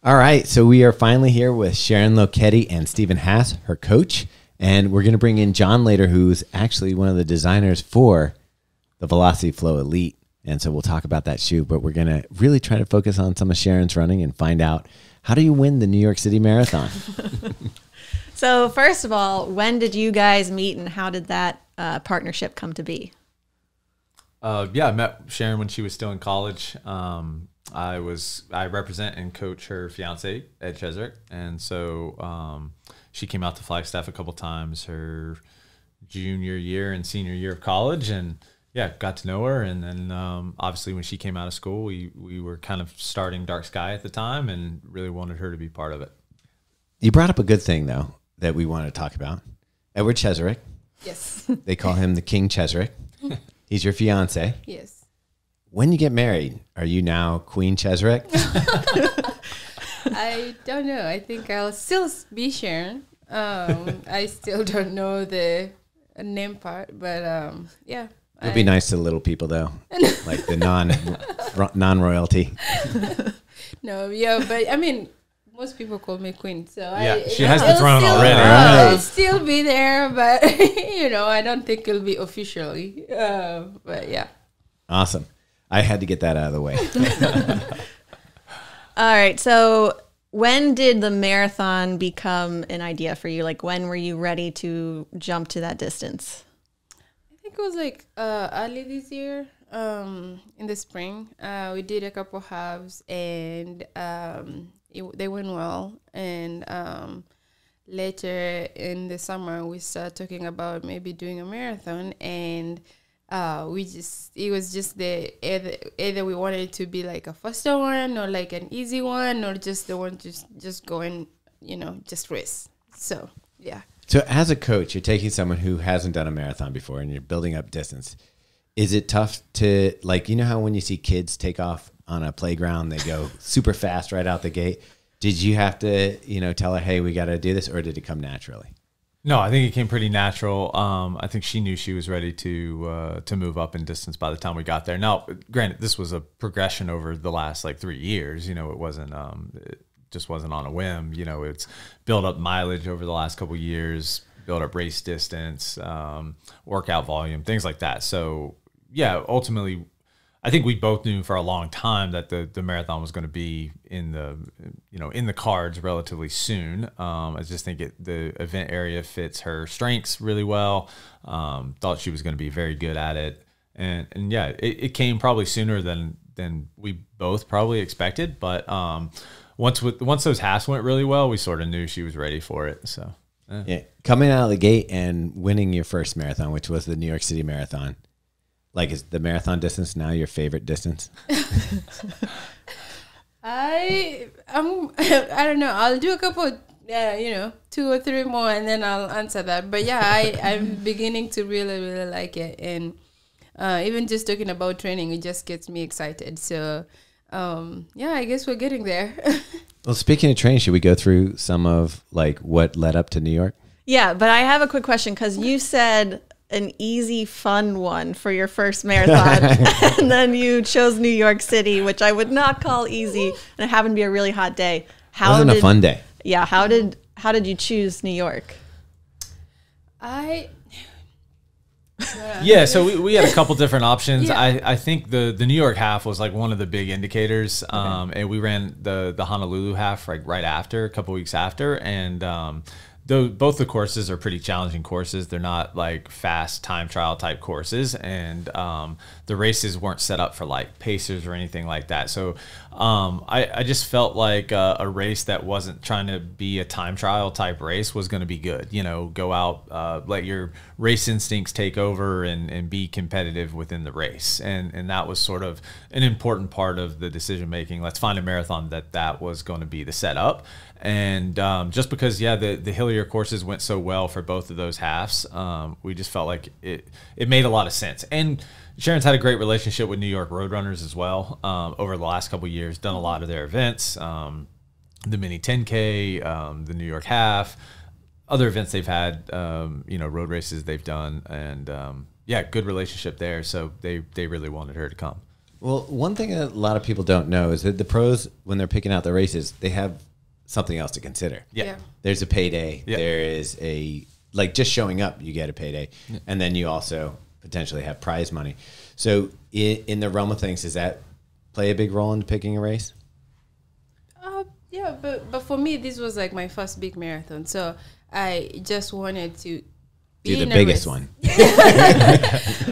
All right, so we are finally here with Sharon Lokedi and Stephen Haas, her coach, and we're going to bring in John later, who's actually one of the designers for the Velociti Flow Elite, and so we'll talk about that shoe, but we're going to really try to focus on some of Sharon's running and find out, how do you win the New York City Marathon? So first of all, when did you guys meet and how did that partnership come to be? Yeah, I met Sharon when she was still in college. I represent and coach her fiance, Ed Cheserek, and so she came out to Flagstaff a couple times her junior year and senior year of college, and yeah, got to know her. And then obviously when she came out of school, we were kind of starting Dark Sky at the time, and really wanted her to be part of it. You brought up a good thing though that we wanted to talk about. Edward Cheserek. Yes. They call him the King Cheserek. He's your fiance. Yes. When you get married, are you now Queen Cheserek? I don't know. I think I'll still be Sharon. I still don't know the name part, but yeah. It'll be nice to the little people though, like the non-royalty. No, yeah, but I mean, most people call me Queen, so yeah, she has the throne already. I'll Right. still be there, but you know, I don't think it'll be officially. But yeah. Awesome. I had to get that out of the way. All right, so when did the marathon become an idea for you? Like when were you ready to jump to that distance? I think it was like early this year, in the spring. We did a couple halves, and they went well. And later in the summer, we started talking about maybe doing a marathon, and it was just either we wanted it to be like a faster one or like an easy one, or just the one just going, just race. So yeah. So as a coach, you're taking someone who hasn't done a marathon before and you're building up distance. Is it tough to, like, how when you see kids take off on a playground, they go super fast right out the gate? Did you have to, tell her, hey, we got to do this, or did it come naturally? No, I think it came pretty natural. I think she knew she was ready to move up in distance by the time we got there. Now, granted, this was a progression over the last 3 years. It wasn't it just wasn't on a whim. It's built up mileage over the last couple of years, built up race distance, workout volume, things like that. So yeah, ultimately, I think we both knew for a long time that the marathon was going to be in the cards relatively soon. I just think the event area fits her strengths really well. Thought she was going to be very good at it, and yeah, it came probably sooner than we both probably expected. But once those halves went really well, we sort of knew she was ready for it. So yeah, coming out of the gate and winning your first marathon, which was the New York City Marathon. Like, is the marathon distance now your favorite distance? I don't know. I'll do a couple, 2 or 3 more, and then I'll answer that. But yeah, I'm beginning to really, really like it, and even just talking about training, it just gets me excited. So yeah, I guess we're getting there. Well, speaking of training, should we go through some of what led up to New York? Yeah, but I have a quick question because you said an easy, fun one for your first marathon, and then you chose New York City, which I would not call easy, and it happened to be a really hot day. It wasn't a fun day. Yeah, how did you choose New York? Yeah, so we had a couple different options. Yeah. I think the New York half was one of the big indicators, and we ran the Honolulu half right after, a couple weeks after, and though both the courses are pretty challenging courses, they're not fast time trial type courses, and the races weren't set up for pacers or anything like that. So I just felt like a race that wasn't trying to be a time trial type race was going to be good. Go out, let your race instincts take over and be competitive within the race. And that was sort of an important part of the decision making. Let's find a marathon that was going to be the setup. And just because, the hillier courses went so well for both of those halves, we just felt like it made a lot of sense. And Sharon's had a great relationship with New York Roadrunners as well over the last couple of years, done a lot of their events, the Mini 10K, the New York Half, other events they've had, road races they've done. And, good relationship there. So they really wanted her to come. Well, one thing that a lot of people don't know is that the pros, when they're picking out the races, they have something else to consider. Yeah. There's a payday. Yeah. There is like just showing up, you get a payday. Yeah. And then you also potentially have prize money. So in the realm of things, does that play a big role in picking a race? Yeah, but for me, this was like my first big marathon. So I just wanted to do the biggest one.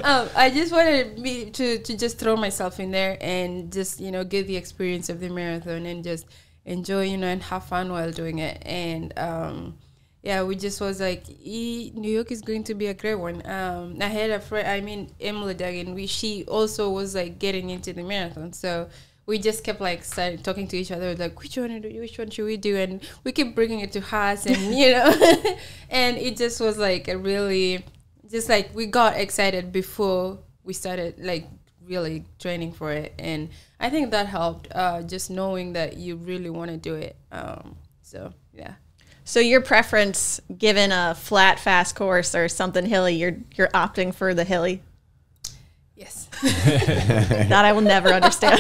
I just wanted me to just throw myself in there and just, get the experience of the marathon and just enjoy, and have fun while doing it. And we just was like, New York is going to be a great one. I had a friend, Emily Duggan, she also was like getting into the marathon. So we just kept like started talking to each other, like which one should we do, and we kept bringing it to us, and and it just was like a really, just like we got excited before we started like really training for it, and I think that helped, just knowing that you really want to do it. So yeah. So your preference, given a flat, fast course or something hilly, you're opting for the hilly. Yes. That I will never understand.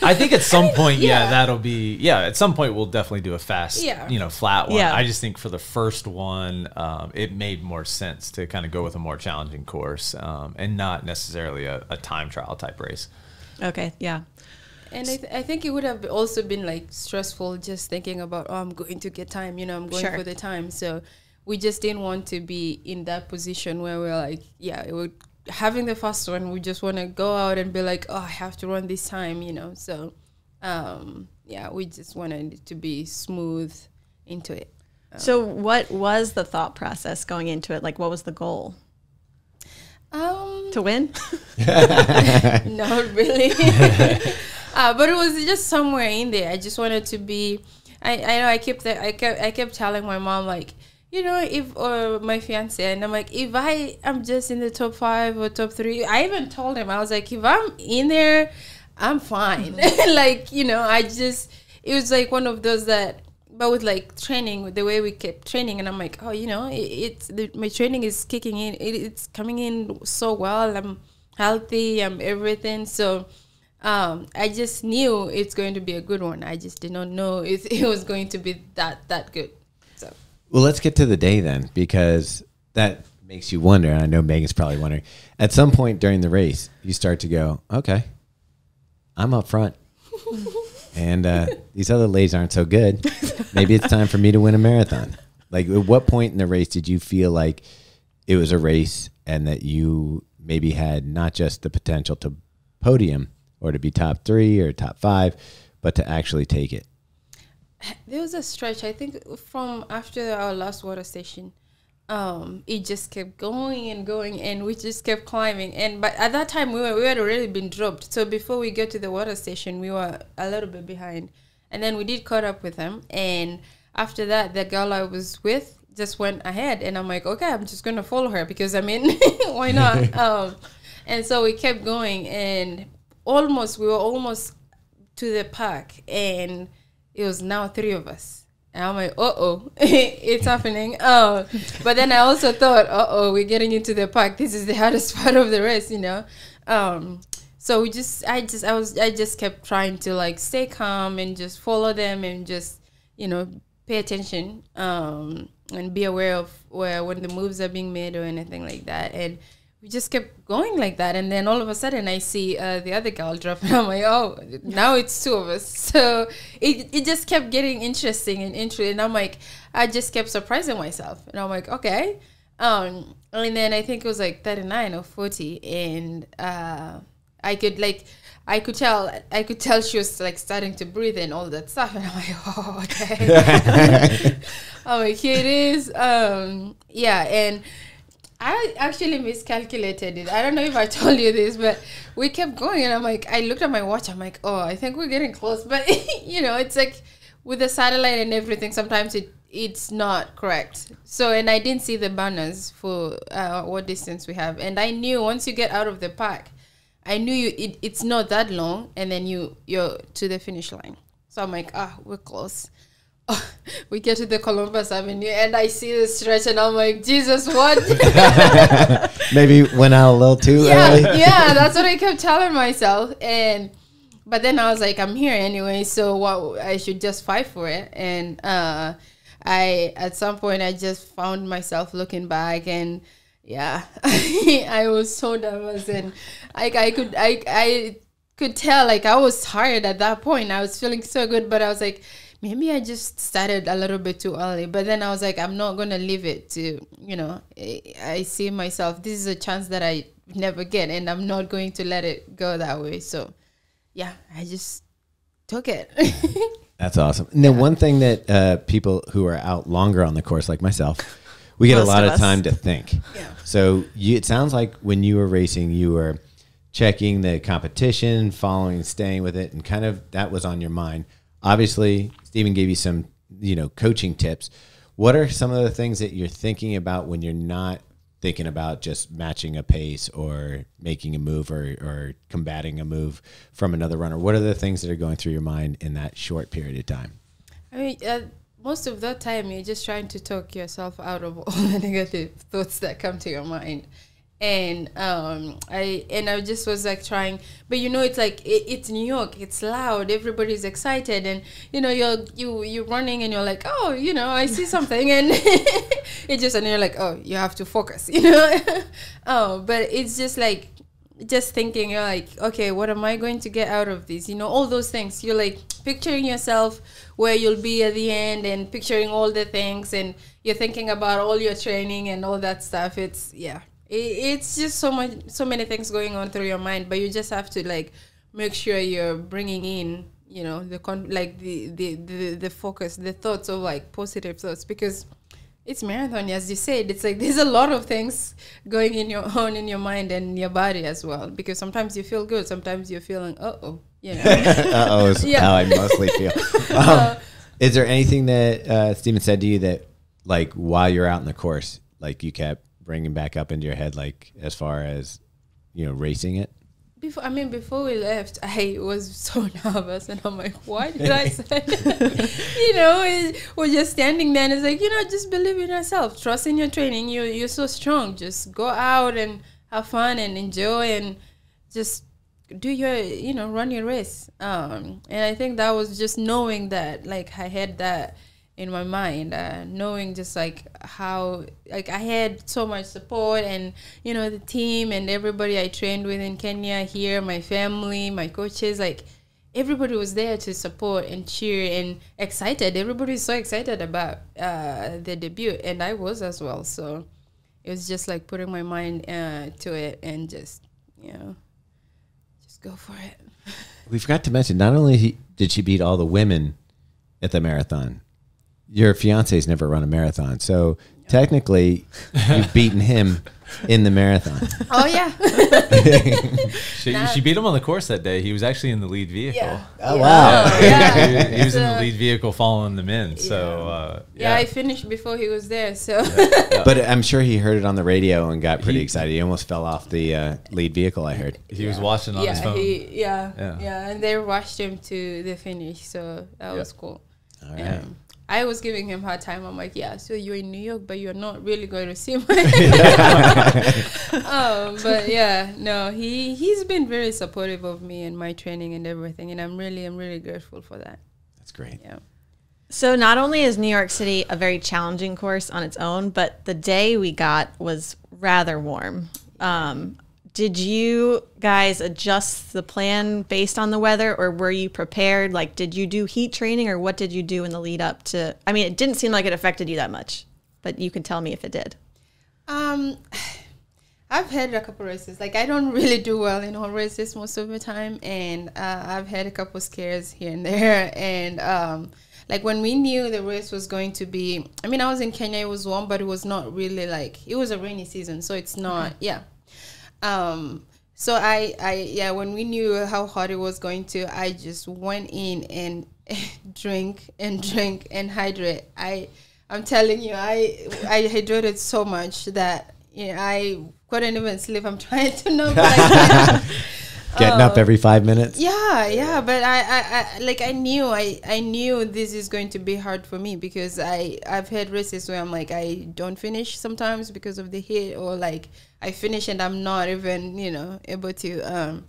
I think at some point, that'll be, at some point we'll definitely do a fast, flat one. Yeah. I just think for the first one, it made more sense to kind of go with a more challenging course, and not necessarily a time trial type race. Okay, yeah. And I think it would have also been like stressful just thinking about, I'm going to get time, I'm going for the time. So we just didn't want to be in that position where we're like, it would, having the first one, we just want to go out and be like, I have to run this time, So, we just wanted it to be smooth into it. So what was the thought process going into it? Like, what was the goal? To win? Not really. But it was just somewhere in there. I just wanted to be, I kept telling my mom, like, if my fiance, and I'm like, if I am just in the top 5 or top 3, I even told him, I was like, if I'm in there, I'm fine. Like, it was like one of those that, but with like training, with the way we kept training, and I'm like, my training is kicking in, it's coming in so well, I'm healthy, I'm everything. So I just knew it's going to be a good one. I just did not know if it was going to be that good. So. Well, let's get to the day then, because that makes you wonder, and I know Megan's probably wondering. At some point during the race, you start to go, okay, I'm up front, and these other ladies aren't so good. Maybe it's time for me to win a marathon. Like, at what point in the race did you feel like it was a race and that you maybe had not just the potential to podium or to be top 3 or top 5, but to actually take it? There was a stretch, I think, from after our last water station. It just kept going and going, and we just kept climbing. But at that time, we had already been dropped. So before we got to the water station, we were a little bit behind. And then we did caught up with them. And after that, the girl I was with just went ahead. And I'm like, okay, I'm just going to follow her because, why not? And so we kept going, and we were almost to the park. And it was now 3 of us. And I'm like, it's happening. But then I also thought, we're getting into the park. This is the hardest part of the race, So I just kept trying to like stay calm and just follow them and just, pay attention, and be aware of when the moves are being made or anything like that. And we just kept going like that, and then all of a sudden I see the other girl drop, and I'm like, now it's 2 of us. So it just kept getting interesting, and I'm like, I just kept surprising myself, and I'm like, okay. And then I think it was like 39 or 40, and I could tell she was like starting to breathe and all that stuff, and I'm like, okay. I'm like, here it is. And I actually miscalculated it. I don't know if I told you this, but we kept going, and I'm like, I looked at my watch. I'm like, I think we're getting close. But, it's like with the satellite and everything, sometimes it's not correct. So, and I didn't see the banners for what distance we have. And I knew once you get out of the park, I knew it's not that long, and then you're to the finish line. So I'm like, we're close. we get to the Columbus Avenue and I see the stretch and I'm like, Jesus, what? Maybe went out a little too early. Yeah, that's what I kept telling myself. But then I was like, I'm here anyway, so what? I should just fight for it. And at some point I just found myself looking back, and yeah, I was so nervous, and I could tell like I was tired at that point. I was feeling so good, but I was like, maybe I just started a little bit too early. But then I was like, I'm not gonna leave it to, I see myself, this is a chance that I never get, and I'm not going to let it go that way. So yeah, I just took it. That's awesome. And then one thing that people who are out longer on the course, like myself, we get a lot of time to think. Yeah. So it sounds like when you were racing, you were checking the competition, following, staying with it, and kind of that was on your mind. Obviously, Stephen gave you some, coaching tips. What are some of the things that you're thinking about when you're not thinking about just matching a pace or making a move or combating a move from another runner? What are the things that are going through your mind in that short period of time? I mean, most of the time, you're just trying to talk yourself out of all the negative thoughts that come to your mind. And I just was like trying, but it's like it's New York, it's loud, everybody's excited, and you're running and you're like, oh, I see something, and and you're like, oh, you have to focus, oh, but it's just like just thinking, you're like, okay, what am I going to get out of this? All those things. You're like picturing yourself where you'll be at the end and picturing all the things, and you're thinking about all your training and all that stuff. It's just so many things going on through your mind, but you just have to like make sure you're bringing in, the focus, the thoughts of like positive thoughts, because it's marathon, as you said. It's like there's a lot of things going in your mind and your body as well, because sometimes you feel good, sometimes you're feeling uh-oh. Is how I mostly feel. Is there anything that Stephen said to you that, like, while you're out in the course, like you kept bringing back up into your head, like as far as racing it? Before we left, I was so nervous, and I'm like, what did I say? We're just standing there, and it's like, just believe in yourself, trust in your training. You're so strong. Just go out and have fun and enjoy, and just do your, run your race. And I think that was just knowing that, like, I had that in my mind, knowing just like how, like, I had so much support, and the team and everybody I trained with in Kenya, here, my family, my coaches, like everybody was there to support and cheer and excited. Everybody's so excited about the debut, and I was as well. So it was just like putting my mind to it and just just go for it. We forgot to mention, not only did she beat all the women at the marathon, your fiance's never run a marathon, so technically you've beaten him in the marathon. Oh yeah. She beat him on the course that day. He was actually in the lead vehicle. Yeah. Oh wow. Yeah. He was in the lead vehicle following them in. So I finished before he was there. So But I'm sure he heard it on the radio and got pretty excited. He almost fell off the lead vehicle, I heard. He was watching on his phone. And they rushed him to the finish, so that was cool. All right. I was giving him a hard time. I'm like, yeah, so you're in New York, but you're not really going to see my but yeah, no, he's been very supportive of me and my training and everything, and I'm really grateful for that. That's great. Yeah. So not only is New York City a very challenging course on its own, but the day we got was rather warm. Did you guys adjust the plan based on the weather, or were you prepared? Like, did you do heat training, or what did you do in the lead up to? I mean, it didn't seem like it affected you that much, but you can tell me if it did. I've had a couple races. Like, I don't really do well in all races most of the time, and I've had a couple scares here and there. And like when we knew the race was going to be, I mean, I was in Kenya. It was warm, but it was not really like, it was a rainy season, so it's not. Yeah. So when we knew how hot it was going to, I just went in and drink and hydrate. I'm telling you, I hydrated so much that I couldn't even sleep. I'm trying to know. But Getting up every 5 minutes. Yeah, but I knew this is going to be hard for me, because I've had races where I'm like, I don't finish sometimes because of the heat, or like I finish and I'm not even, able to.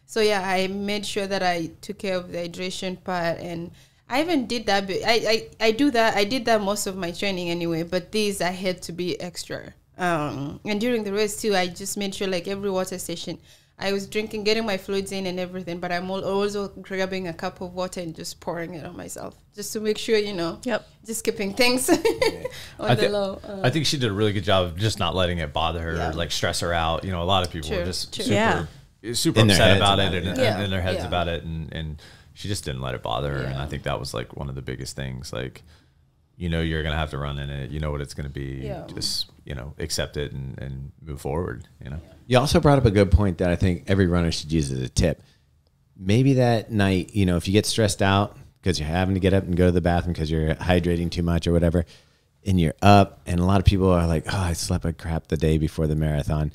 So yeah, I made sure that I took care of the hydration part, and I even did that. I did that most of my training anyway, but these I had to be extra. And during the race too, I just made sure like every water station, I was drinking, getting my fluids in and everything, but I'm also grabbing a cup of water and just pouring it on myself, just to make sure, just keeping things on the low. I think she did a really good job of just not letting it bother her, or like stress her out. A lot of people were just super upset about it and in their heads about it, and she just didn't let it bother her. And I think that was like one of the biggest things. Like, you're gonna have to run in it. You know what it's gonna be. Just accept it and move forward. You also brought up a good point that I think every runner should use as a tip. Maybe that night, if you get stressed out because you're having to get up and go to the bathroom because you're hydrating too much or whatever, and you're up, and a lot of people are like, "Oh, I slept like crap the day before the marathon."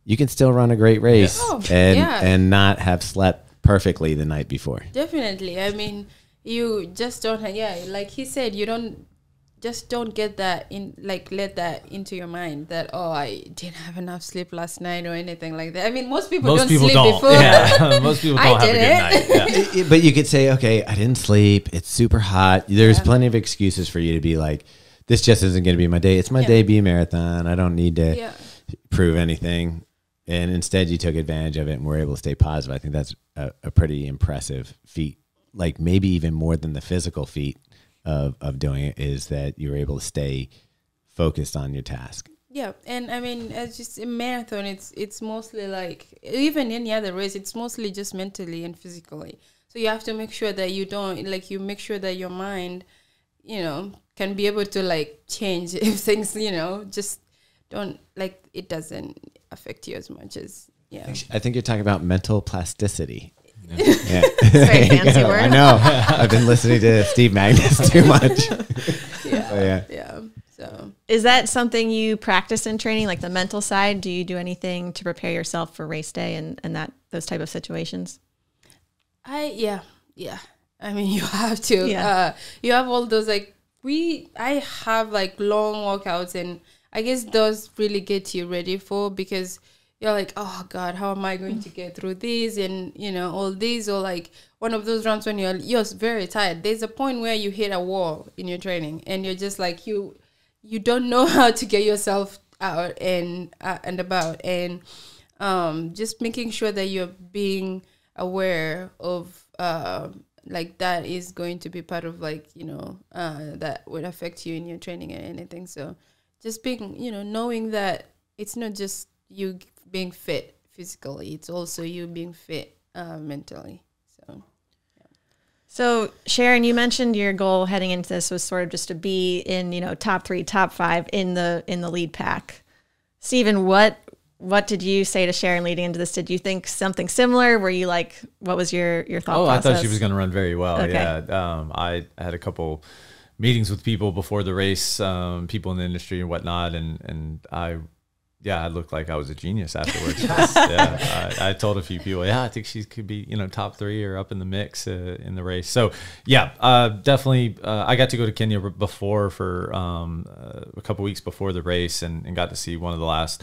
You can still run a great race and not have slept perfectly the night before. Definitely. I mean, you just don't, like he said, you don't get that in, like, let that into your mind that, oh, I didn't have enough sleep last night or anything like that. I mean, most people don't sleep before. Yeah. Most people don't have a good night. Yeah. But you could say, okay, I didn't sleep. It's super hot. There's plenty of excuses for you to be like, this just isn't going to be my day. It's my debut marathon. I don't need to prove anything. And instead you took advantage of it and were able to stay positive. I think that's a pretty impressive feat. Like maybe even more than the physical feat of doing it is that you were able to stay focused on your task. Yeah, and I mean, it's just a marathon. It's mostly like, even any other race, it's mostly just mentally and physically. So you have to make sure that you don't, like, you make sure that your mind, can be able to like change if things, just don't, like, it doesn't affect you as much as, I think you're talking about mental plasticity. Yeah. Very fancy word. I know. I've been listening to Steve Magnus too much. So is that something you practice in training, like the mental side? Do you do anything to prepare yourself for race day and those type of situations? I mean, you have to. You have all those, like, I have like long walkouts, and I guess those really get you ready for, because you're like, oh God, how am I going to get through these? And, all these, or like one of those rounds when you're very tired. There's a point where you hit a wall in your training and you're just like, you don't know how to get yourself out and about. And just making sure that you're being aware of, like, that is going to be part of, like, that would affect you in your training and anything. So just being, knowing that it's not just you being fit physically, it's also you being fit mentally. So Sharon, you mentioned your goal heading into this was sort of just to be in, top 3, top 5 in the lead pack. Stephen, what did you say to Sharon leading into this? Did you think something similar? Were you like, what was your thought process? I thought she was going to run very well. Okay. Yeah. I had a couple meetings with people before the race, people in the industry and whatnot. And I looked like I was a genius afterwards. I told a few people, I think she could be, top 3 or up in the mix in the race. So definitely. I got to go to Kenya before for a couple weeks before the race and got to see one of the last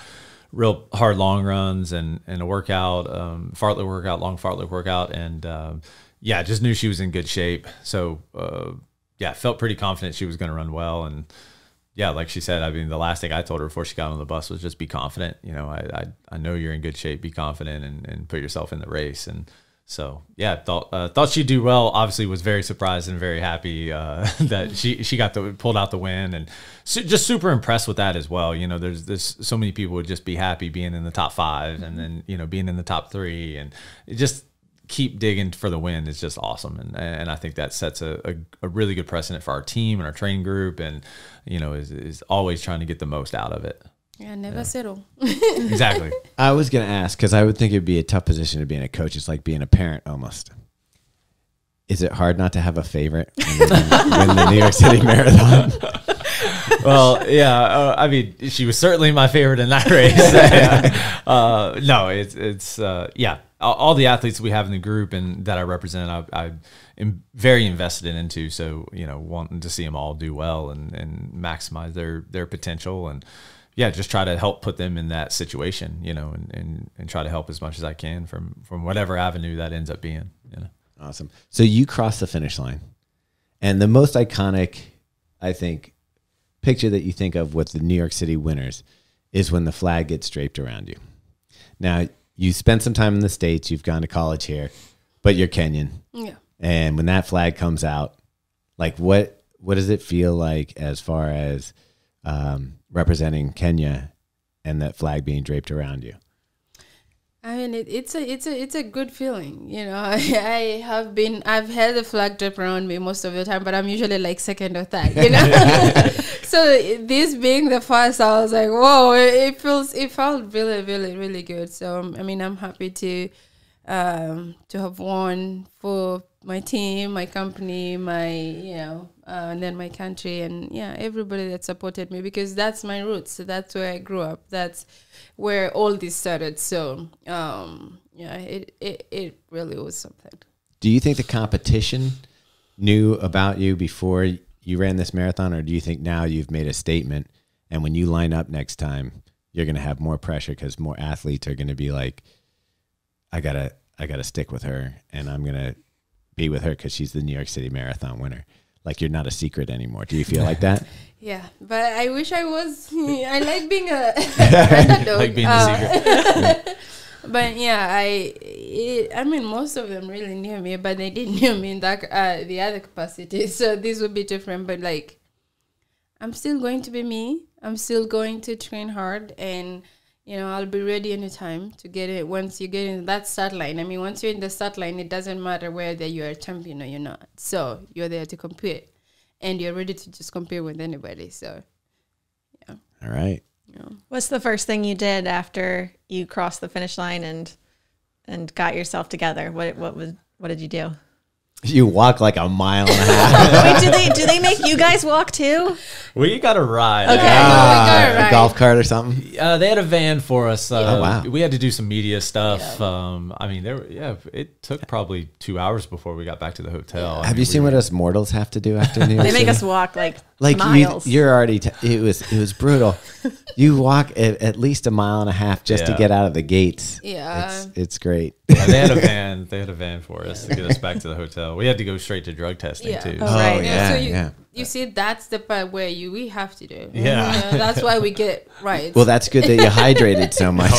real hard long runs and a workout, long fartlek workout. And just knew she was in good shape. So felt pretty confident she was going to run well. And like she said, I mean, the last thing I told her before she got on the bus was just be confident. I know you're in good shape, be confident and put yourself in the race. And so, thought she'd do well. Obviously was very surprised and very happy that she got pulled out the win, and just super impressed with that as well. There's so many people would just be happy being in the top 5 and then, being in the top 3 and just keep digging for the win is just awesome. And I think that sets a really good precedent for our team and our training group, and, is always trying to get the most out of it. Yeah, never settle. Exactly. I was going to ask, because I would think it'd be a tough position to be in a coach. It's like being a parent almost. Is it hard not to have a favorite when win the New York City Marathon? Well, I mean, she was certainly my favorite in that race. No, it's all the athletes we have in the group and that I represent, I am very invested into. So, wanting to see them all do well and maximize their potential, and just try to help put them in that situation, and try to help as much as I can from whatever avenue that ends up being. Awesome. So you crossed the finish line, and the most iconic, I think, picture that you think of with the New York City winners is when the flag gets draped around you. Now, you spent some time in the States, you've gone to college here, but you're Kenyan. Yeah. And when that flag comes out, like what does it feel like as far as representing Kenya and that flag being draped around you? I mean, it's a good feeling, I've had the flag draped around me most of the time, but I'm usually like second or third, So this being the first, I was like, whoa! It felt really, really, really good. So I mean, I'm happy to have won for my team, my company, and then my country, and everybody that supported me, because that's my roots. So that's where I grew up. That's where all this started. So it really was something. Do you think the competition knew about you before you ran this marathon, or do you think now you've made a statement and when you line up next time, you're going to have more pressure because more athletes are going to be like, I gotta stick with her, and I'm going to be with her because she's the New York City Marathon winner. Like, you're not a secret anymore. Do you feel like that? Yeah, but I wish I was. I like being a underdog. Like being the secret. But I mean, most of them really knew me, but they didn't know me in that the other capacity. So this would be different. But like, I'm still going to be me. I'm still going to train hard, and I'll be ready anytime to get it. Once you get in that start line, I mean, once you're in the start line, it doesn't matter whether you're a champion or you're not. So you're there to compete, and you're ready to just compete with anybody. So, yeah. All right. What's the first thing you did after you crossed the finish line and got yourself together? What did you do? You walk like a mile and a half. Wait, do they make you guys walk too? We got a ride. Okay. We got a ride. A golf cart or something? They had a van for us. Oh, wow. We had to do some media stuff. Yeah. I mean, it took probably 2 hours before we got back to the hotel. Yeah. I Have mean, you seen what us mortals have to do after New York They make City? us walk like miles. miles. You're already. It was brutal. You walk at least a mile and a half just to Yeah. get out of the gates. Yeah. It's great. Yeah, they had a van. They had a van for us to get us back to the hotel. We had to go straight to drug testing Yeah. too. Oh, right. yeah, So you see, that's the part where we have to do. Yeah. That's why we get right. Well, that's good that you hydrated so much.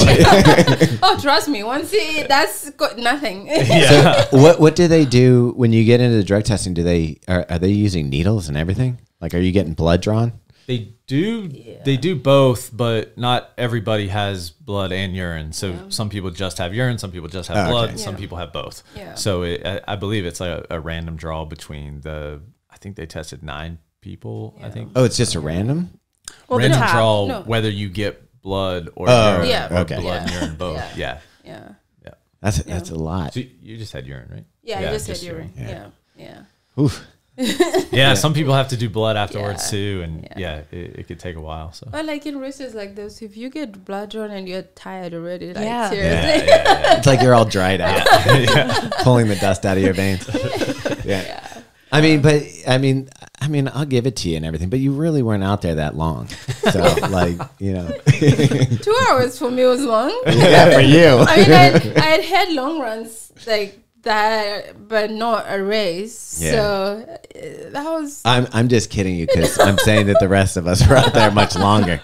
Oh, trust me. Once that's nothing. Yeah. What do they do when you get into the drug testing? Are they using needles and everything? Like, are you getting blood drawn? They do both, but not everybody has blood and urine. So some people just have urine, some people just have blood, okay. some people have both. Yeah. So I believe it's like a random draw between I think they tested 9 people, I think. Oh, it's just a random? Well, Random the top. draw No. whether you get blood or Oh, urine, yeah. or okay. blood and Yeah. urine both. Yeah. Yeah. Yeah. That's a lot. So you just had urine, right? Yeah, I just said urine. urine. Yeah. Oof. Yeah, some people have to do blood afterwards Yeah. too, and it could take a while. So But like in races like those, if you get blood drawn and you're tired already, like Yeah. seriously. It's like you're all dried out, pulling the dust out of your veins. Yeah. I mean, I'll give it to you and everything, but you really weren't out there that long. So, like, 2 hours for me was long. yeah, for you. I mean, I had long runs like that, but not a race. Yeah. So that was. I'm just kidding you because I'm saying that the rest of us were out there much longer,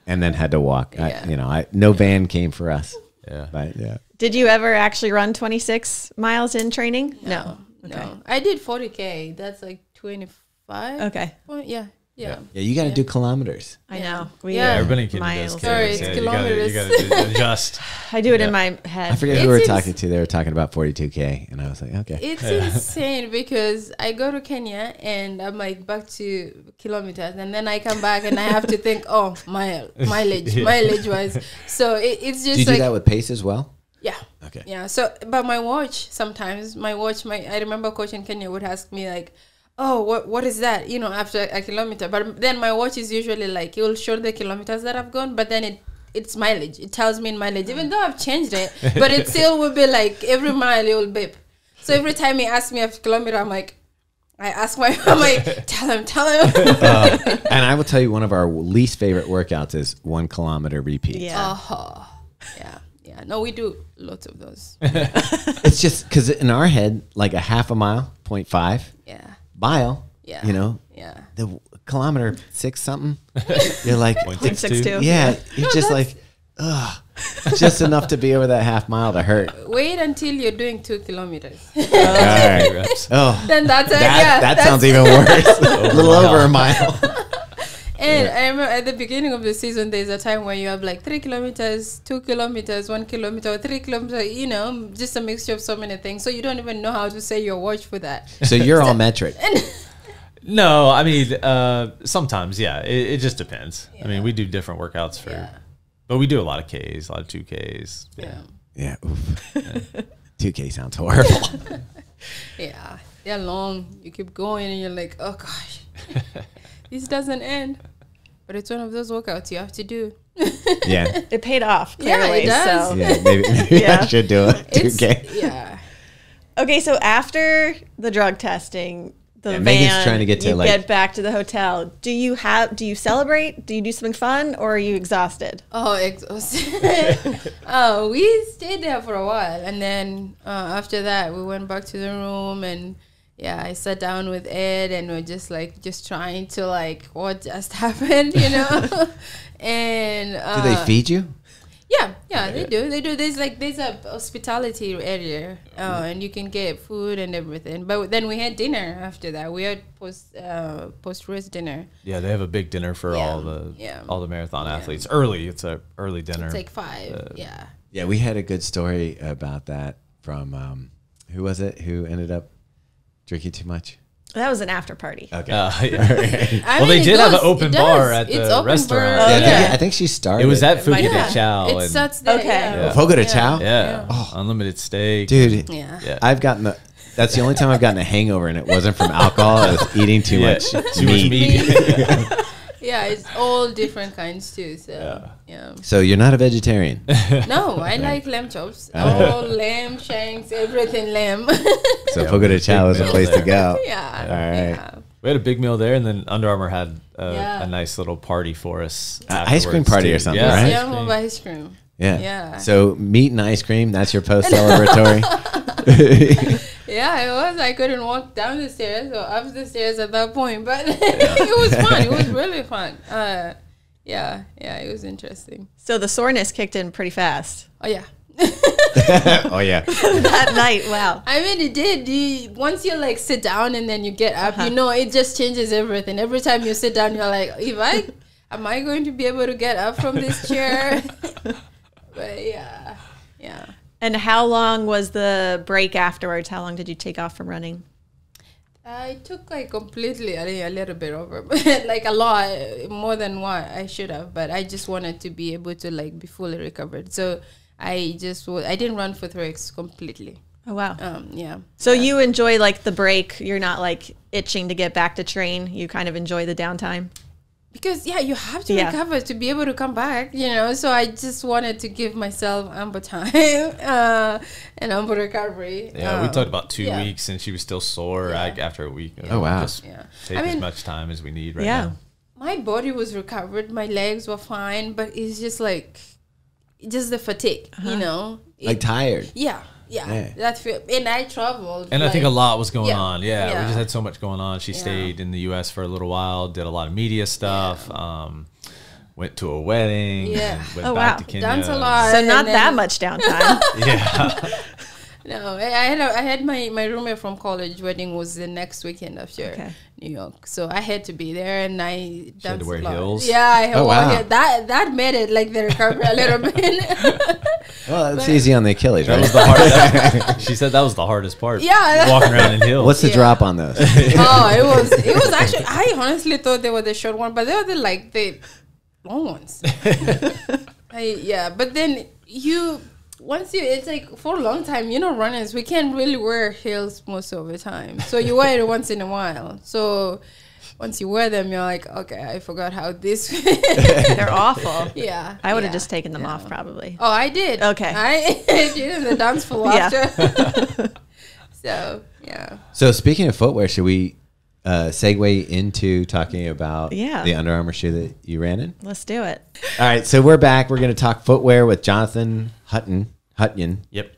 and then had to walk. Yeah. No van came for us. yeah. But yeah. Did you ever actually run 26 miles in training? No. Okay. No. I did 40K. That's like 25. Okay. Well, yeah. Yeah, you got to do kilometers. I know. Yeah. Everybody can miles. does Sorry, kids. it's You kilometers. gotta adjust. I do it in my head. I forget who we were It's talking to. They were talking about 42K, and I was like, okay. It's insane because I go to Kenya and I'm like back to kilometers, and then I come back and I have to think, mileage wise. So it's just Do you like do that with pace as well? yeah. Okay. Yeah. So, but my watch sometimes, I remember coach in Kenya would ask me like, oh, what is that? After a kilometer. But then my watch is usually like, it will show the kilometers that I've gone, but then it's mileage. It tells me in mileage, even though I've changed it, but it still will be like every mile it will beep. So every time he asks me a kilometer, I ask my, I'm like, tell him. And I will tell you, one of our least favorite workouts is 1 kilometer repeats. Yeah. Yeah. No, we do lots of those. It's just because in our head, like a half a mile, 0.5 Yeah. mile, Yeah. you know, Yeah. the kilometer 6 something, you're like, 0.62. yeah, you're just like, ugh, just enough to be over that half mile to hurt. Wait until you're doing 2 kilometers. All right. Oh, Then that's it. that sounds even worse. A little over a mile. And I remember at the beginning of the season, there's a time where you have like 3 kilometers, 2 kilometers, 1 kilometer, or 3 kilometers, you know, just a mixture of so many things. So you don't even know how to say your watch for that. So you're all metric. No, I mean, sometimes, yeah. It just depends. I mean, we do different workouts but we do a lot of Ks, a lot of 2Ks. Yeah. Oof. 2K sounds horrible. Yeah. They're long. You keep going and you're like, oh gosh, this doesn't end. But it's one of those workouts you have to do. Yeah. It paid off, Yeah, clearly. it does. So. Yeah, maybe Yeah. I should do it. 2K. Yeah. Okay, so after the drug testing, the van, Megan's trying to get to, you like- get back to the hotel. Do you celebrate? Do you do something fun, or are you exhausted? Oh, exhausted. We stayed there for a while. And then after that, we went back to the room. And yeah, I sat down with Ed and we're just trying to like, what just happened, you know? And Do they feed you? Yeah, they do. There's a hospitality area, and you can get food and everything. But then we had dinner after that. We had post race dinner. Yeah, they have a big dinner for all the marathon athletes. Early, it's a early dinner. It's like 5. Yeah. Yeah, we had a good story about that from, who was it who ended up drinking too much? That was an after party. Okay. Well, they did have an open bar at the restaurant. I think she started. It was at Fogo Yeah. de Chao. It and- starts there. Okay. Yeah. Fogo de Chao? Yeah. Unlimited steak. Dude, Yeah. I've gotten that's the only time I've gotten a hangover, and it wasn't from alcohol. I was eating too much meat. Yeah, it's all different kinds too. So yeah. So you're not a vegetarian. No, I like lamb chops. All lamb shanks, everything lamb. So Fogo de Chao is a meal place to there. go. Yeah. All right. Yeah. We had a big meal there, and then Under Armour had Yeah. a nice little party for us. Ice cream afterwards, party too. or something, Yeah, right? ice Yeah, cream. I'm ice cream. Yeah. Yeah. So meat and ice cream, that's your post-celebratory? Yeah, it was. I couldn't walk down the stairs or up the stairs at that point, but it was fun. It was really fun. Yeah, it was interesting. So the soreness kicked in pretty fast Oh yeah. Oh, yeah. that night. Wow. I mean, it did. Once you like sit down and then you get up, you know, it just changes everything. Every time you sit down, you're like, am I going to be able to get up from this chair? But yeah. And how long was the break afterwards? How long did you take off from running? I took like completely a little bit over, like a lot more than what I should have. But I just wanted to be able to like be fully recovered. So I didn't run for 3 weeks completely. Oh, wow. Yeah. So you enjoy like the break. You're not like itching to get back to train. You kind of enjoy the downtime. Because you have to recover to be able to come back, you know. So I just wanted to give myself ample time and ample recovery. Yeah, we talked about 2 yeah. weeks, and she was still sore after a week. Oh, wow. Just take as much time as we need right now. My body was recovered. My legs were fine, but it's just like, just the fatigue, you know. Like tired. Yeah. That feel, and I traveled. And I think a lot was going Yeah. on. Yeah, we Yeah. just had so much going on. She stayed in the U.S. for a little while, did a lot of media stuff, went to a wedding, Yeah. and went Oh, back wow. to Kenya. Dance a lot. So and not then- that much downtime. Yeah. No, I had my roommate from college wedding was the next weekend after New York, so I had to be there, and I danced had to wear a lot. heels? Yeah, I had Oh, wow. heels. That made it like the recovery a little bit. Well, it's easy on the Achilles, That right? was the hardest. She said that was the hardest part. Yeah. Walking around in heels. What's the drop on those? Oh, it was actually. I honestly thought they were the short one, but they were the long ones. But then it's like for a long time, you know, runners, we can't really wear heels most of the time. So you wear it once in a while. So once you wear them, you're like, okay, I forgot how this. They're awful. Yeah, I would have just taken them off probably. Oh, I did. Okay. I did in the dance floor after. So, yeah. So speaking of footwear, should we segue into talking about Yeah. the Under Armour shoe that you ran in? Let's do it. All right, so we're back. We're going to talk footwear with Jonathan Hutnyan. Yep.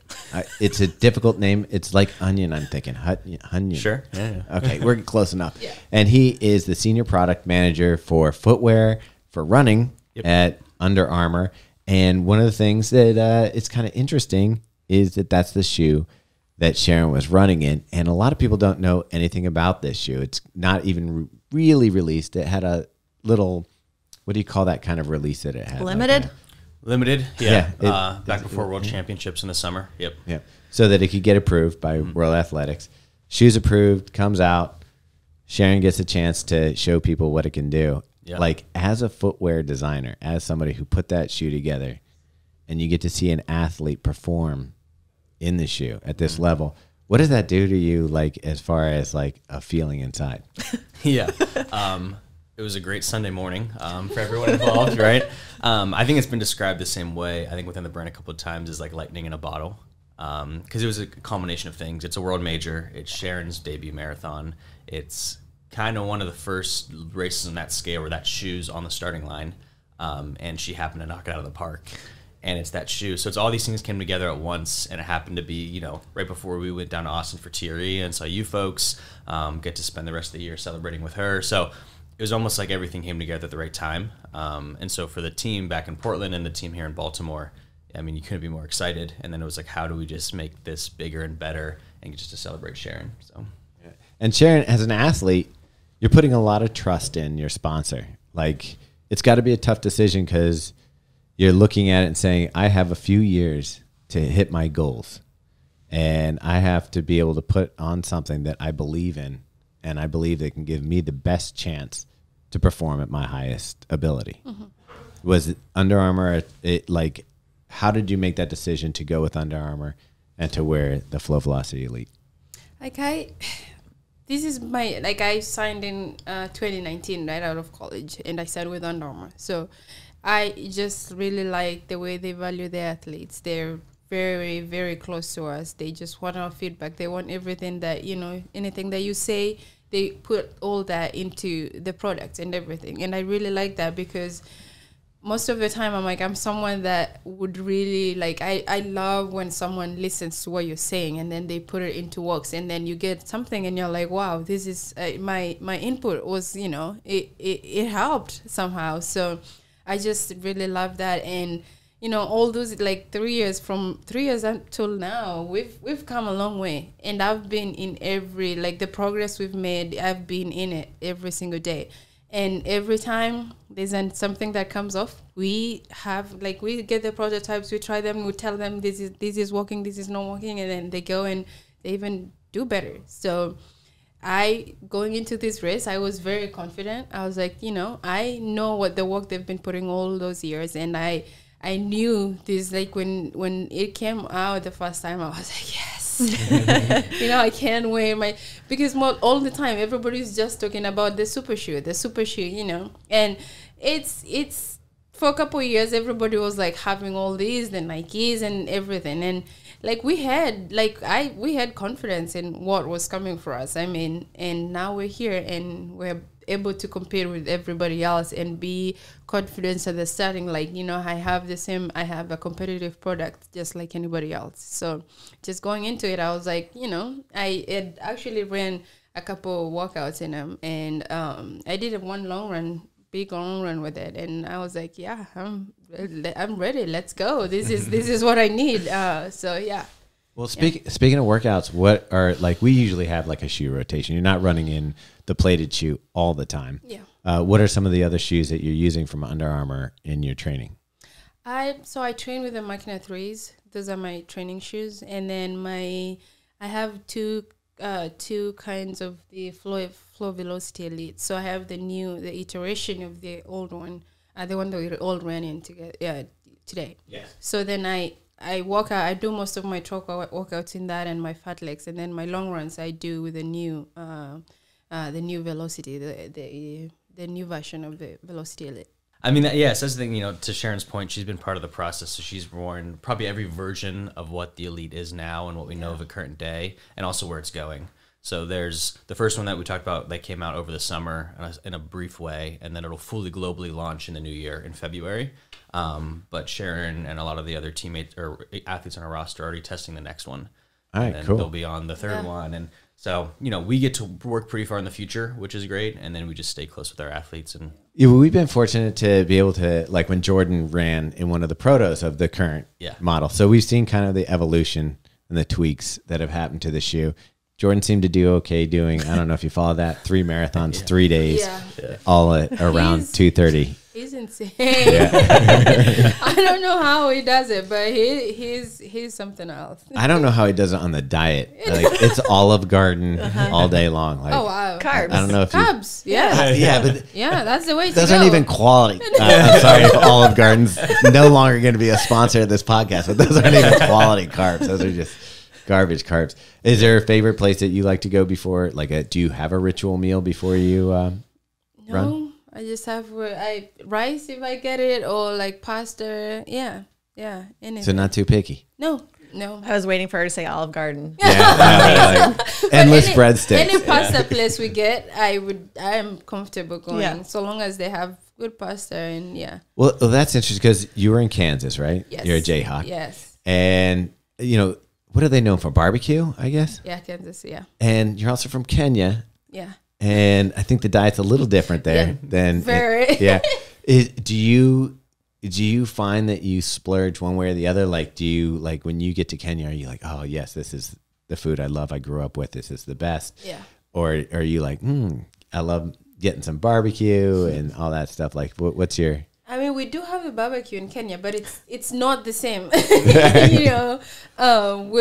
It's a difficult name. It's like onion, I'm thinking. Hutnyan. Sure. Yeah. Okay, we're close enough. Yeah. And he is the senior product manager for footwear for running at Under Armour. And one of the things that it's kind of interesting is that that's the shoe that Sharon was running in. And a lot of people don't know anything about this shoe. It's not even really released. It had a little, what do you call that kind of release that it had? Limited? Like Limited. Yeah. Yeah, back before World Championships in the summer. Yep. yeah. So that it could get approved by World Athletics. Shoe's approved, comes out. Sharon gets a chance to show people what it can do. Yeah. Like as a footwear designer, as somebody who put that shoe together, and you get to see an athlete perform in the shoe at this level, what does that do to you, like as far as like a feeling inside? Yeah. It was a great Sunday morning for everyone involved, right? I think it's been described the same way, I think within the brand a couple of times, as like lightning in a bottle. Because it was a combination of things. It's a world major. It's Sharon's debut marathon. It's kind of one of the first races on that scale where that shoe's on the starting line. And she happened to knock it out of the park. And it's that shoe. So it's all these things came together at once, and it happened to be, right before we went down to Austin for TRE and saw you folks, get to spend the rest of the year celebrating with her. So it was almost like everything came together at the right time. And so for the team back in Portland and the team here in Baltimore, I mean, you couldn't be more excited. And then it was like, how do we just make this bigger and better and just to celebrate Sharon? So, And Sharon, as an athlete, you're putting a lot of trust in your sponsor. Like, it's got to be a tough decision because you're looking at it and saying, I have a few years to hit my goals. And I have to be able to put on something that I believe in, and I believe that can give me the best chance to perform at my highest ability. Mm-hmm. Was it Under Armour, how did you make that decision to go with Under Armour and to wear the Flow Velociti Elite? This is I signed in 2019 right out of college, and I started with Under Armour. So I just really like the way they value their athletes. They're very, very close to us. They just want our feedback. They want everything that, anything that you say, they put all that into the product and everything. And I really like that because most of the time I'm someone that would really I love when someone listens to what you're saying and then they put it into works, and then you get something and you're like, wow, this is my input was, it helped somehow. So I just really love that. And all those 3 years, from 3 years until now, we've come a long way. And I've been in every the progress we've made, I've been in it every single day. And every time there's something that comes off, we have we get the prototypes, we try them, we tell them this is working, this is not working, and then they go and they even do better. So going into this race, I was very confident. I was like, I know what the work they've been putting all those years, and I knew this. When it came out the first time, I was like, yes. I can't wait because all the time everybody's just talking about the super shoe, and it's for a couple of years everybody was having all these, the Nikes and everything, and we had confidence in what was coming for us. I mean, and now we're here and we're able to compete with everybody else and be confident at the starting. I have a competitive product just like anybody else. So just going into it, I was I had actually ran a couple of workouts in them, and I did one big long run with it, and I was like, yeah, I'm ready. Let's go. This is what I need. So yeah. Well, speaking of workouts, what are we usually have a shoe rotation. You're not running in the plated shoe all the time. Yeah. What are some of the other shoes that you're using from Under Armour in your training? I train with the Machina 3s. Those are my training shoes, and then I have two kinds of the Flow Velociti Elite. So I have the iteration of the old one, the one that we all ran in together today. Yes. So then I work out. I do most of my track workouts in that and my fat legs, and then my long runs I do with the new the new Velocity, the new version of the Velociti Elite. I mean, yes, that's the thing, to Sharon's point, she's been part of the process. So she's worn probably every version of what the Elite is now and what we know of the current day and also where it's going. So there's the first one that we talked about that came out over the summer in a brief way, and then it'll fully globally launch in the new year in February. But Sharon and a lot of the other teammates or athletes on our roster are already testing the next one. All right, and cool. They'll be on the third one. And so, we get to work pretty far in the future, which is great. And then we just stay close with our athletes. And Yeah, well, we've been fortunate to be able to, like when Jordan ran in one of the protos of the current model. So we've seen kind of the evolution and the tweaks that have happened to the shoe. Jordan seemed to do okay doing, I don't know if you follow that, 3 marathons, 3 days, all at around 2:30. He's insane. I don't know how he does it, but he's something else. I don't know how he does it on the diet. Like, it's Olive Garden all day long. Like, Oh wow, Carbs. I don't know if you... carbs. Yeah, Yeah, but yeah, that's the way to those go. aren't even quality. I'm sorry if Olive Garden's no longer going to be a sponsor of this podcast, but those aren't even quality carbs. Those are just garbage carbs. Is there a favorite place that you like to go before? Do you have a ritual meal before you run? No, I just have rice if I get it, or like pasta. Yeah, anything. So not too picky. No. I was waiting for her to say Olive Garden. Yeah, endless breadsticks. Any pasta place we get, I'm comfortable going. Yeah. So long as they have good pasta and Well, that's interesting because you were in Kansas, right? Yes. You're a Jayhawk. Yes. And, what are they known for? Barbecue, I guess? Yeah, Kansas, yeah. And you're also from Kenya. Yeah. And I think the diet's a little different there than... Very. Yeah. Do you find that you splurge one way or the other? Like, do you, like, when you get to Kenya, are you like, oh, yes, this is the food I love, I grew up with, this is the best? Yeah. Or are you like, I love getting some barbecue and all that stuff? Like, what's your... I mean, we do have a barbecue in Kenya, but it's not the same, with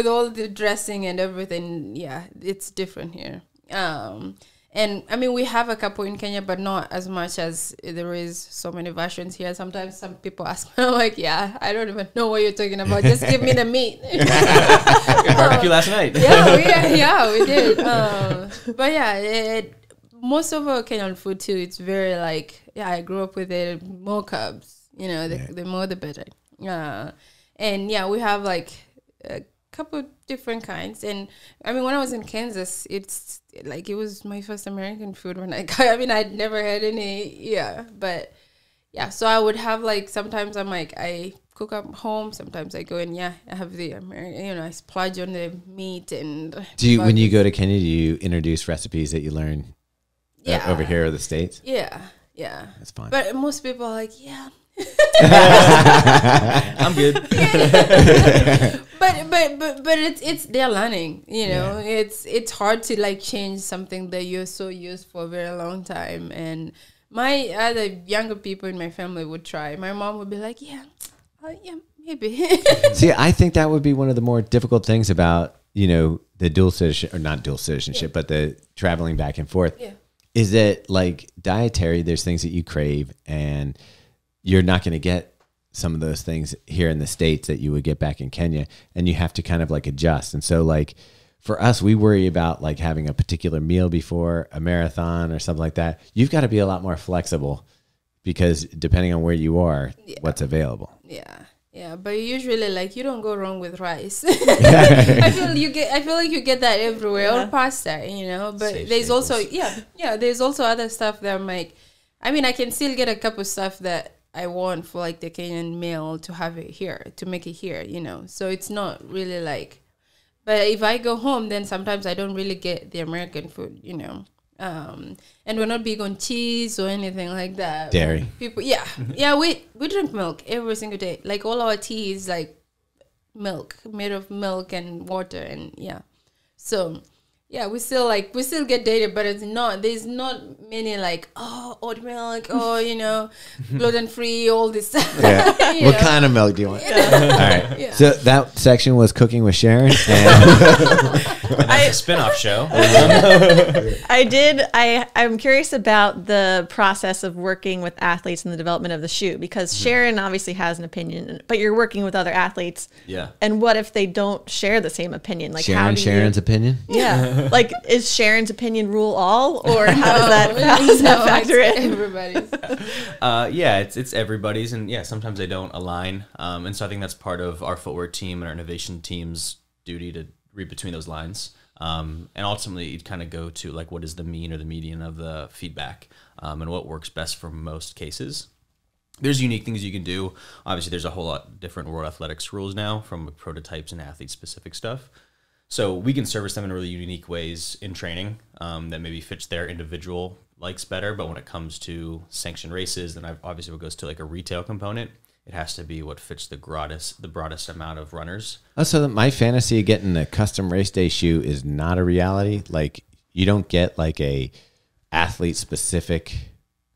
all the dressing and everything. Yeah, it's different here. And I mean, we have a couple in Kenya, but not as much as there is so many versions here. Sometimes some people ask me, I'm like, I don't even know what you're talking about. Just give me the meat. barbecue last night. Yeah, we did. But yeah, most of our Kenyan food too, it's very like, I grew up with it, more carbs, the more the better. And yeah, we have like a couple different kinds. And I mean, when I was in Kansas, it was my first American food when I got, I'd never had any, but yeah, so I would have like, sometimes I'm like, I cook up home, sometimes I go and I have the American, I splurge on the meat. And when you go to Kenya, do you introduce recipes that you learn over here in the States? Yeah. That's fine. But most people are like, I'm good. But it's they're learning, it's hard to like change something that you're so used for a very long time. And my other younger people in my family would try. My mom would be like, maybe. See, I think that would be one of the more difficult things about, the dual citizenship, or not dual citizenship, but the traveling back and forth. Yeah. Is that like dietary, there's things that you crave and you're not going to get some of those things here in the States that you would get back in Kenya, and you have to kind of like adjust. And so like for us, we worry about like having a particular meal before a marathon or something like that. You've got to be a lot more flexible because depending on where you are, what's available. Yeah, but usually like you don't go wrong with rice. I feel like you get that everywhere, or pasta, but there's also there's also other stuff that I'm like, I can still get a couple stuff that I want for like the Kenyan meal to have it here, to make it here, so it's not really like, but if I go home, then sometimes I don't really get the American food, and we're not big on cheese or anything like that. Dairy. People, we drink milk every single day. Like all our tea is like milk, made of milk and water, and so we still get data, but there's not many like oat milk, gluten free, all this stuff. What kind of milk do you want? All right. Yeah. So that section was Cooking with Sharon. A spin-off show. I'm curious about the process of working with athletes in the development of the shoe, because Sharon obviously has an opinion, but you're working with other athletes. Yeah. And what if they don't share the same opinion? Like Sharon's opinion? Yeah. Like, is Sharon's opinion rule all, or how does that factor in? Everybody's. Yeah, it's everybody's, and yeah, sometimes they don't align. And so I think that's part of our footwear team and our innovation team's duty to read between those lines. And ultimately, you'd kind of go to like what is the mean or the median of the feedback, and what works best for most cases. There's unique things you can do. Obviously, there's a whole lot different World Athletics rules now, from prototypes and athlete-specific stuff. So we can service them in really unique ways in training that maybe fits their individual likes better. But when it comes to sanctioned races, then obviously what goes to like a retail component, it has to be what fits the broadest amount of runners. Oh, so my fantasy of getting a custom race day shoe is not a reality. Like, you don't get like a athlete specific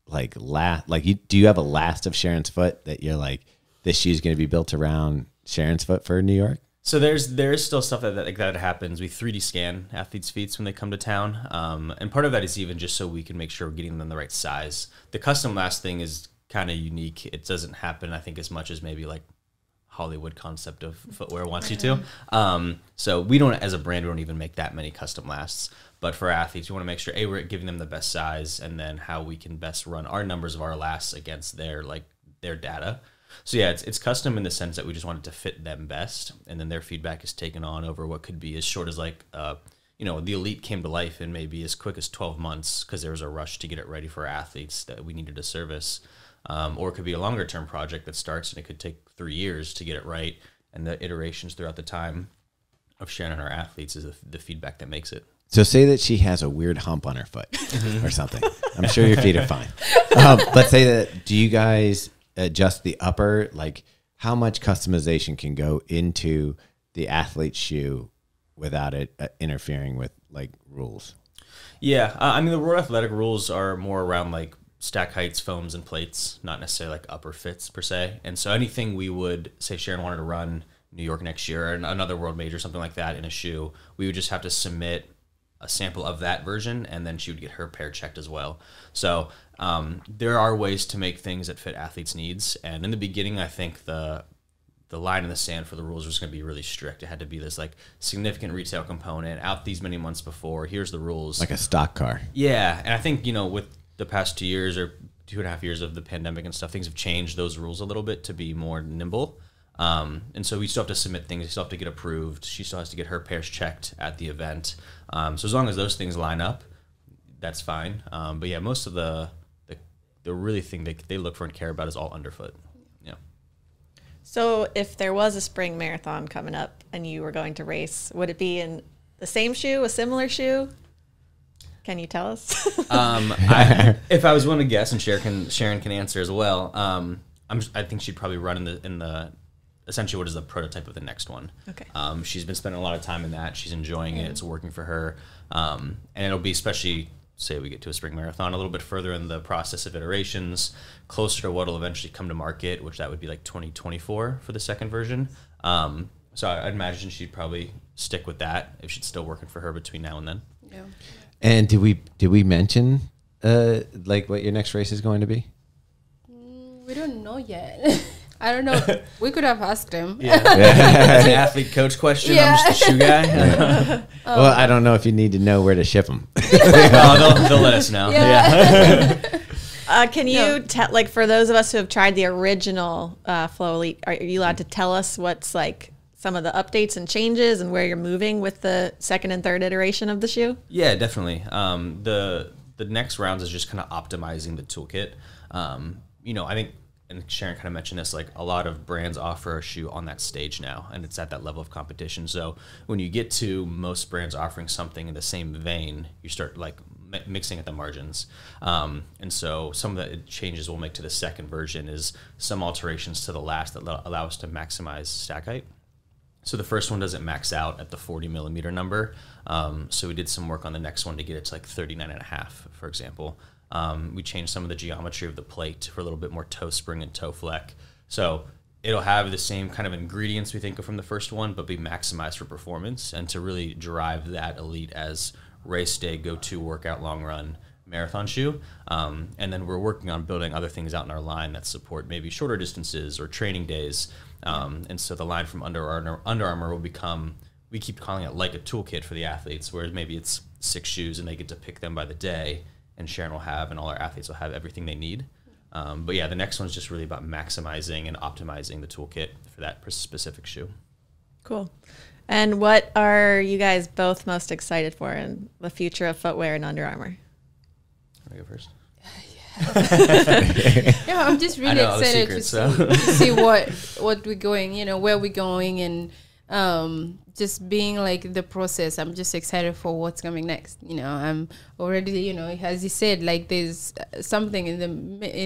do you have a last of Sharon's foot that you're like, this shoe is going to be built around Sharon's foot for New York? So there's still stuff that happens. We 3D scan athletes' feet when they come to town, and part of that is even just so we can make sure we're getting them the right size. The custom last thing is kind of unique. It doesn't happen, I think, as much as maybe like Hollywood concept of footwear wants you to. So we don't, as a brand, we don't even make that many custom lasts. But for athletes, we want to make sure, A, we're giving them the best size, and then how we can best run our numbers of our lasts against their data. So yeah, it's custom in the sense that we just want it to fit them best, and then their feedback is taken on over what could be as short as like, the Elite came to life in maybe as quick as 12 months because there was a rush to get it ready for athletes that we needed to service. Or it could be a longer term project that starts and it could take 3 years to get it right, and the iterations throughout the time of Sharon and our athletes is the feedback that makes it. So say that she has a weird hump on her foot or something. I'm sure your feet are fine. But say that, do you guys adjust the upper? Like, how much customization can go into the athlete's shoe without it interfering with like rules? Yeah, I mean, the World Athletic rules are more around like stack heights, foams, and plates, not necessarily like upper fits per se. And so anything we would say Sharon wanted to run New York next year or another world major, something like that in a shoe, we would just have to submit a sample of that version, and then she would get her pair checked as well. So there are ways to make things that fit athletes' needs. And in the beginning, I think the line in the sand for the rules was going to be really strict. It had to be this like significant retail component out these many months before. Here's the rules. Like a stock car. Yeah. And I think, with the past 2 years or 2.5 years of the pandemic and stuff, things have changed those rules a little bit to be more nimble. And so we still have to submit things. We still have to get approved. She still has to get her pairs checked at the event. So as long as those things line up, that's fine. But yeah, most of the really thing they look for and care about is all underfoot. Yeah. So if there was a spring marathon coming up and you were going to race, would it be in the same shoe, a similar shoe? Can you tell us? If I was willing to guess, and Sharon can answer as well, I think she'd probably run in the essentially what is the prototype of the next one. Okay. She's been spending a lot of time in that. She's enjoying it. It's working for her. And it'll be, especially say we get to a spring marathon, a little bit further in the process of iterations, closer to what will eventually come to market, which that would be like 2024 for the second version. So I'd imagine she'd probably stick with that if she's still working for her between now and then. Yeah. And did we mention like what your next race is going to be? We don't know yet. I don't know. We could have asked him. Yeah. That's an athlete coach question. Yeah. I'm just a shoe guy. Well, I don't know if you need to know where to ship them. They'll let us know. Yeah. Can you tell, like, for those of us who have tried the original Flow Elite, are you allowed to tell us what's like some of the updates and changes and where you're moving with the second and third iteration of the shoe? Yeah, definitely. The next rounds is just kind of optimizing the toolkit. I think, and Sharon kind of mentioned this, like a lot of brands offer a shoe on that stage now, and it's at that level of competition. So when you get to most brands offering something in the same vein, you start like mixing at the margins. And so some of the changes we'll make to the second version is some alterations to the last that allow us to maximize stack height. So the first one doesn't max out at the 40 millimeter number. So we did some work on the next one to get it to like 39.5, for example. We changed some of the geometry of the plate for a little bit more toe spring and toe fleck. So it'll have the same kind of ingredients we think of from the first one, but be maximized for performance and to really drive that Elite as race day, go-to workout, long run, marathon shoe. And then we're working on building other things out in our line that support maybe shorter distances or training days. And so the line from Under Armour will become, we keep calling it like a toolkit for the athletes, whereas maybe it's 6 shoes and they get to pick them by the day, and Sharon will have, and all our athletes will have everything they need. But yeah, the next one's just really about maximizing and optimizing the toolkit for that specific shoe. Cool. And what are you guys both most excited for in the future of footwear and Under Armour? Can I go first? Yeah, I'm just really excited to see what we're going, you know, where we're going, and just being like the process. I'm just excited for what's coming next. You know, I'm already, you know, as you said, like there's something in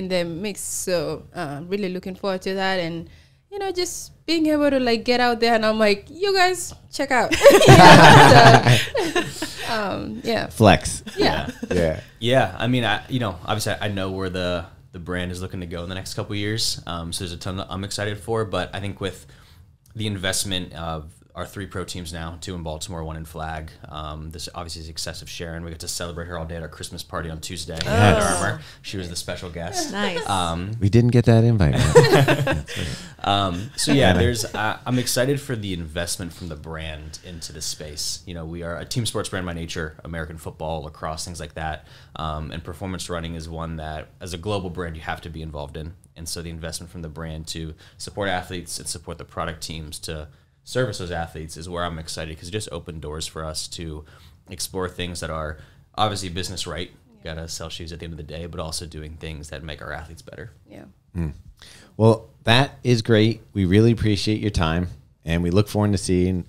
the mix. So really looking forward to that, and you know, just being able to like get out there, and I'm like, you guys check out. Yeah. Flex. Yeah. Yeah. Yeah, I mean, obviously I know where the brand is looking to go in the next couple of years. So there's a ton that I'm excited for, but I think with the investment of our 3 pro teams now, 2 in Baltimore, 1 in Flag. This obviously is the success of Sharon. We got to celebrate her all day at our Christmas party on Tuesday. At Under Armour. She was the special guest. Nice. We didn't get that invite. So yeah, I'm excited for the investment from the brand into this space. You know, we are a team sports brand by nature, American football, lacrosse, things like that. And performance running is one that, as a global brand, you have to be involved in. And so the investment from the brand to support athletes and support the product teams to service those athletes is where I'm excited, because it just opened doors for us to explore things that are obviously business right. You got to sell shoes at the end of the day, but also doing things that make our athletes better. Yeah. Well, that is great. We really appreciate your time, and we look forward to seeing.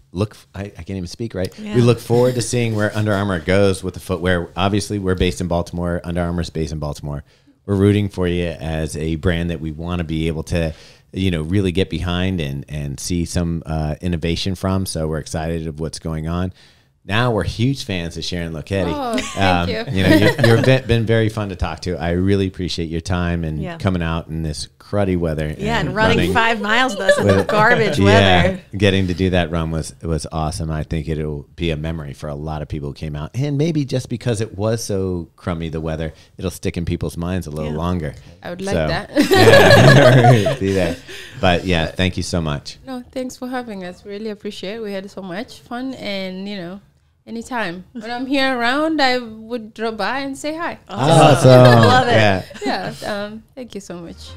I can't even speak right. Yeah. We look forward to seeing where Under Armour goes with the footwear. Obviously, we're based in Baltimore. Under Armour is based in Baltimore. We're rooting for you as a brand that we want to be able to, you know, really get behind and see some innovation from. So we're excited of what's going on. Now we're huge fans of Sharon Lokedi. Oh, thank you. You know, you've been very fun to talk to. I really appreciate your time and coming out in this cruddy weather. Yeah, and running 5 miles with us in the garbage weather. Yeah, getting to do that run was awesome. I think it'll be a memory for a lot of people who came out. And maybe just because it was so crummy, the weather, it'll stick in people's minds a little longer. I would like that. Yeah, be there. But yeah, thank you so much. No, thanks for having us. Really appreciate it. We had so much fun, and you know, anytime when I'm here around, I would drop by and say hi. Awesome. Love it. Yeah. Yeah. Thank you so much.